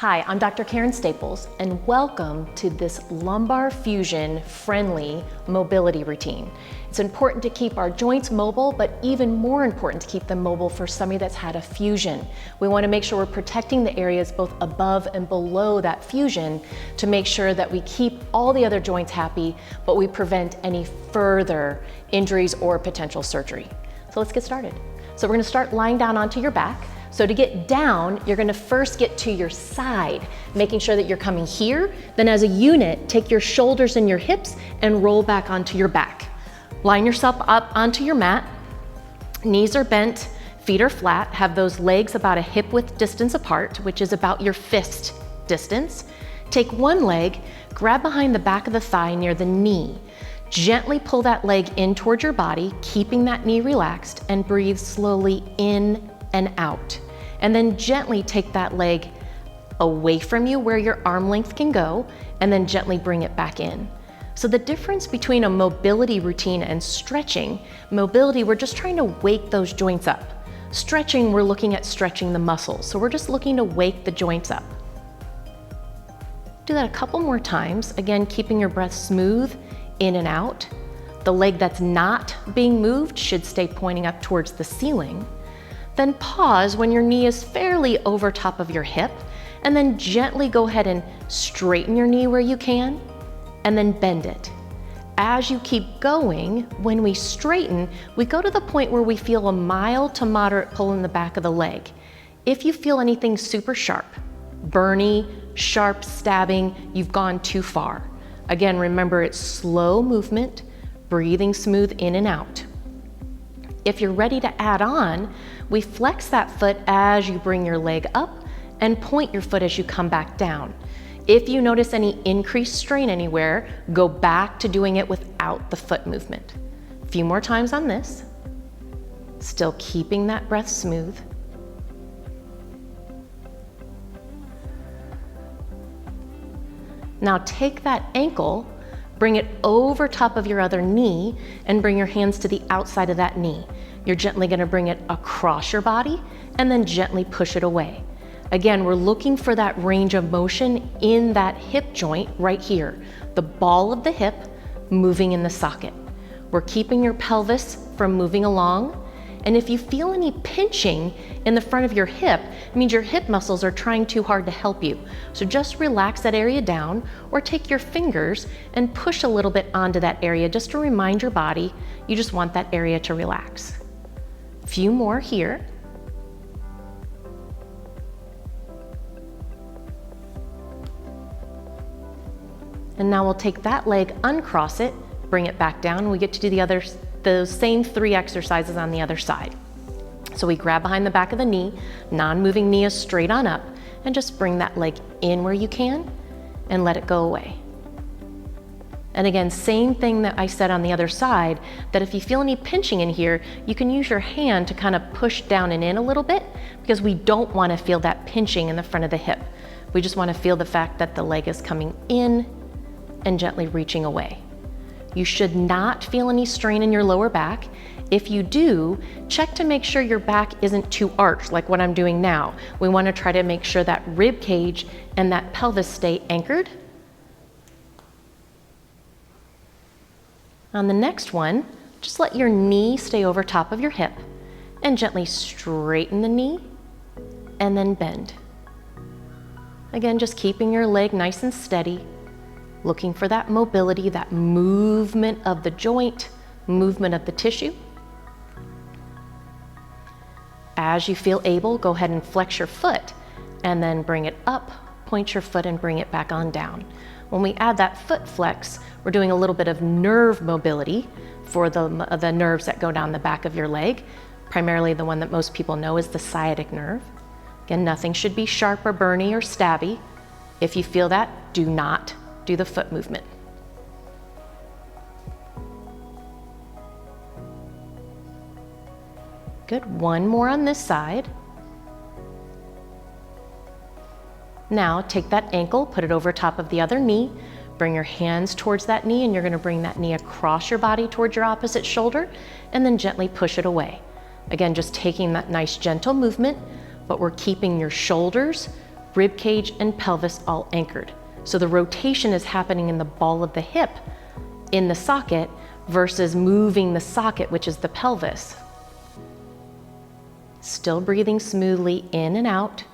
Hi, I'm Dr. Karyn Staples, and welcome to this Lumbar Fusion friendly mobility routine. It's important to keep our joints mobile, but even more important to keep them mobile for somebody that's had a fusion. We want to make sure we're protecting the areas both above and below that fusion to make sure that we keep all the other joints happy, but we prevent any further injuries or potential surgery. So let's get started. So we're going to start lying down onto your back. So to get down, you're gonna first get to your side, making sure that you're coming here. Then as a unit, take your shoulders and your hips and roll back onto your back. Line yourself up onto your mat. Knees are bent, feet are flat. Have those legs about a hip width distance apart, which is about your fist distance. Take one leg, grab behind the back of the thigh near the knee. Gently pull that leg in towards your body, keeping that knee relaxed, and breathe slowly in and out. And then gently take that leg away from you where your arm length can go, and then gently bring it back in. So the difference between a mobility routine and stretching, mobility, we're just trying to wake those joints up. Stretching, we're looking at stretching the muscles. So we're just looking to wake the joints up. Do that a couple more times. Again, keeping your breath smooth in and out. The leg that's not being moved should stay pointing up towards the ceiling. Then pause when your knee is fairly over top of your hip, and then gently go ahead and straighten your knee where you can, and then bend it. As you keep going, when we straighten, we go to the point where we feel a mild to moderate pull in the back of the leg. If you feel anything super sharp, burny, sharp, stabbing, you've gone too far. Again, remember it's slow movement, breathing smooth in and out. If you're ready to add on, we flex that foot as you bring your leg up and point your foot as you come back down. If you notice any increased strain anywhere, go back to doing it without the foot movement. A few more times on this. Still keeping that breath smooth. Now take that ankle, bring it over top of your other knee, and bring your hands to the outside of that knee. You're gently gonna bring it across your body and then gently push it away. Again, we're looking for that range of motion in that hip joint right here. The ball of the hip moving in the socket. We're keeping your pelvis from moving along. And if you feel any pinching in the front of your hip, it means your hip muscles are trying too hard to help you. So just relax that area down, or take your fingers and push a little bit onto that area just to remind your body you just want that area to relax. A few more here. And now we'll take that leg, uncross it, bring it back down. We get to do those same 3 exercises on the other side. So we grab behind the back of the knee, non-moving knee is straight on up, and just bring that leg in where you can and let it go away. And again, same thing that I said on the other side, that if you feel any pinching in here, you can use your hand to kind of push down and in a little bit, because we don't want to feel that pinching in the front of the hip. We just want to feel the fact that the leg is coming in and gently reaching away. You should not feel any strain in your lower back. If you do, check to make sure your back isn't too arched like what I'm doing now. We want to try to make sure that rib cage and that pelvis stay anchored. On the next one, just let your knee stay over top of your hip and gently straighten the knee and then bend. Again, just keeping your leg nice and steady. Looking for that mobility, that movement of the joint, movement of the tissue. As you feel able, go ahead and flex your foot and then bring it up, point your foot and bring it back on down. When we add that foot flex, we're doing a little bit of nerve mobility for the nerves that go down the back of your leg. Primarily the one that most people know is the sciatic nerve. Again, nothing should be sharp or burny or stabby. If you feel that, do not do the foot movement. Good, one more on this side. Now take that ankle, put it over top of the other knee, bring your hands towards that knee, and you're gonna bring that knee across your body towards your opposite shoulder, and then gently push it away. Again, just taking that nice gentle movement, but we're keeping your shoulders rib cage and pelvis all anchored. So the rotation is happening in the ball of the hip in the socket versus moving the socket, which is the pelvis. Still breathing smoothly in and out.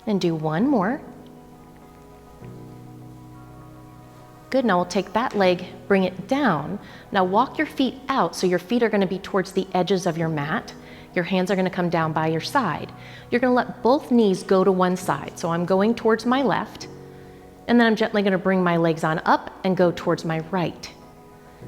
And do one more. Good, now we'll take that leg, bring it down. Now walk your feet out, so your feet are gonna be towards the edges of your mat. Your hands are gonna come down by your side. You're gonna let both knees go to one side. So I'm going towards my left, and then I'm gently gonna bring my legs on up and go towards my right.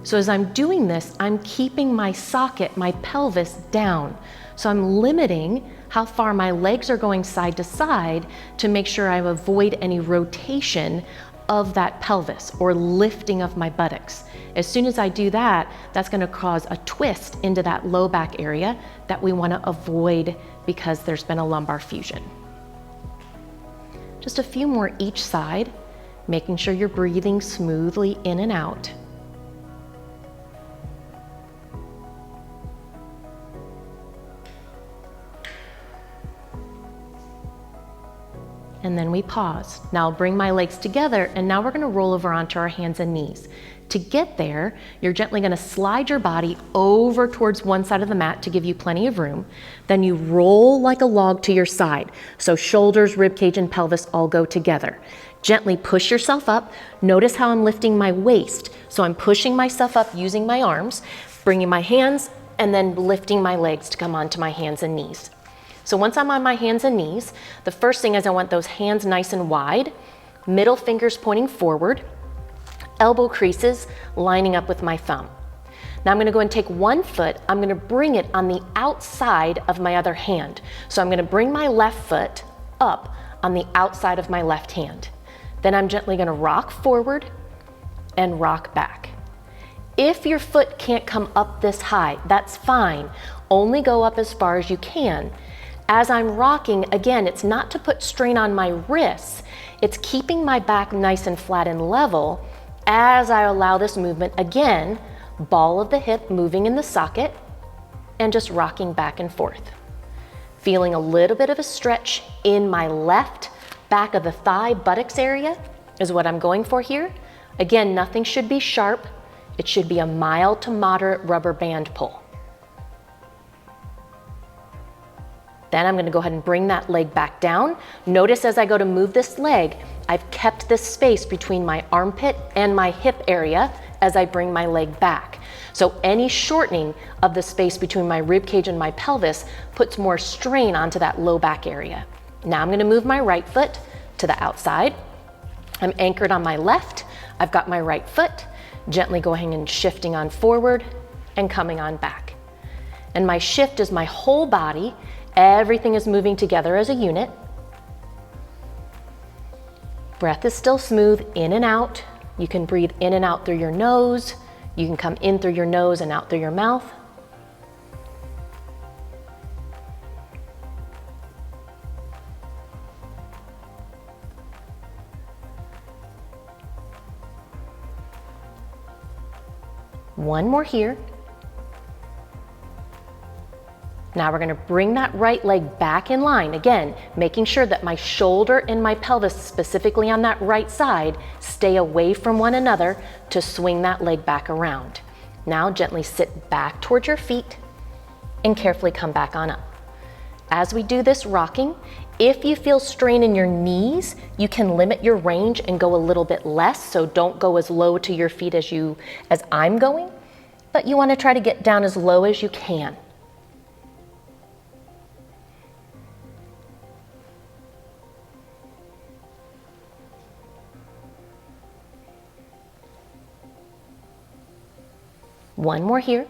So as I'm doing this, I'm keeping my socket, my pelvis down. So I'm limiting how far my legs are going side to side to make sure I avoid any rotation of that pelvis or lifting of my buttocks. As soon as I do that, that's gonna cause a twist into that low back area that we wanna avoid because there's been a lumbar fusion. Just a few more each side, making sure you're breathing smoothly in and out. And then we pause. Now I'll bring my legs together, and now we're gonna roll over onto our hands and knees. To get there, you're gently gonna slide your body over towards one side of the mat to give you plenty of room. Then you roll like a log to your side. So shoulders, rib cage, and pelvis all go together. Gently push yourself up. Notice how I'm lifting my waist. So I'm pushing myself up using my arms, bringing my hands, and then lifting my legs to come onto my hands and knees. So once I'm on my hands and knees, the first thing is I want those hands nice and wide, middle fingers pointing forward, elbow creases lining up with my thumb. Now I'm gonna go and take one foot, I'm gonna bring it on the outside of my other hand. So I'm gonna bring my left foot up on the outside of my left hand. Then I'm gently gonna rock forward and rock back. If your foot can't come up this high, that's fine. Only go up as far as you can. As I'm rocking, again, it's not to put strain on my wrists, it's keeping my back nice and flat and level as I allow this movement, again, ball of the hip moving in the socket and just rocking back and forth. Feeling a little bit of a stretch in my left back of the thigh buttocks area is what I'm going for here. Again, nothing should be sharp. It should be a mild to moderate rubber band pull. Then I'm gonna go ahead and bring that leg back down. Notice as I go to move this leg, I've kept this space between my armpit and my hip area as I bring my leg back. So any shortening of the space between my rib cage and my pelvis puts more strain onto that low back area. Now I'm gonna move my right foot to the outside. I'm anchored on my left. I've got my right foot, gently going and shifting on forward and coming on back. And my shift is my whole body. Everything is moving together as a unit. Breath is still smooth, in and out. You can breathe in and out through your nose. You can come in through your nose and out through your mouth. One more here. Now we're gonna bring that right leg back in line. Again, making sure that my shoulder and my pelvis, specifically on that right side, stay away from one another to swing that leg back around. Now gently sit back towards your feet and carefully come back on up. As we do this rocking, if you feel strain in your knees, you can limit your range and go a little bit less, so don't go as low to your feet as I'm going, but you wanna try to get down as low as you can. One more here.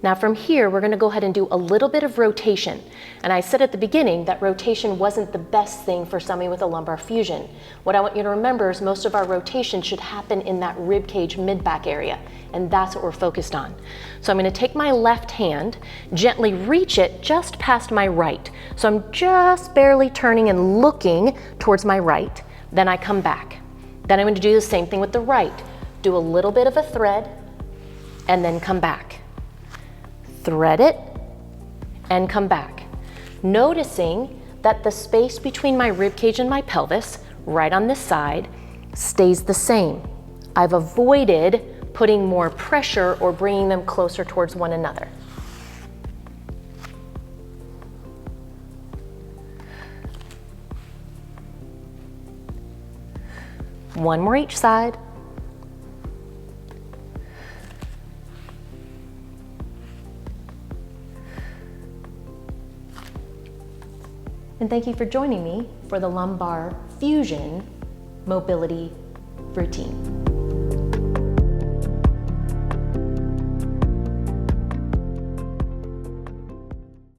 Now from here, we're gonna go ahead and do a little bit of rotation. And I said at the beginning that rotation wasn't the best thing for somebody with a lumbar fusion. What I want you to remember is most of our rotation should happen in that rib cage mid-back area, and that's what we're focused on. So I'm gonna take my left hand, gently reach it just past my right. So I'm just barely turning and looking towards my right. then I come back. Then I'm going to do the same thing with the right. Do a little bit of a thread, and then come back. Thread it, and come back. Noticing that the space between my rib cage and my pelvis, right on this side, stays the same. I've avoided putting more pressure or bringing them closer towards one another. One more each side. And thank you for joining me for the Lumbar Fusion mobility routine.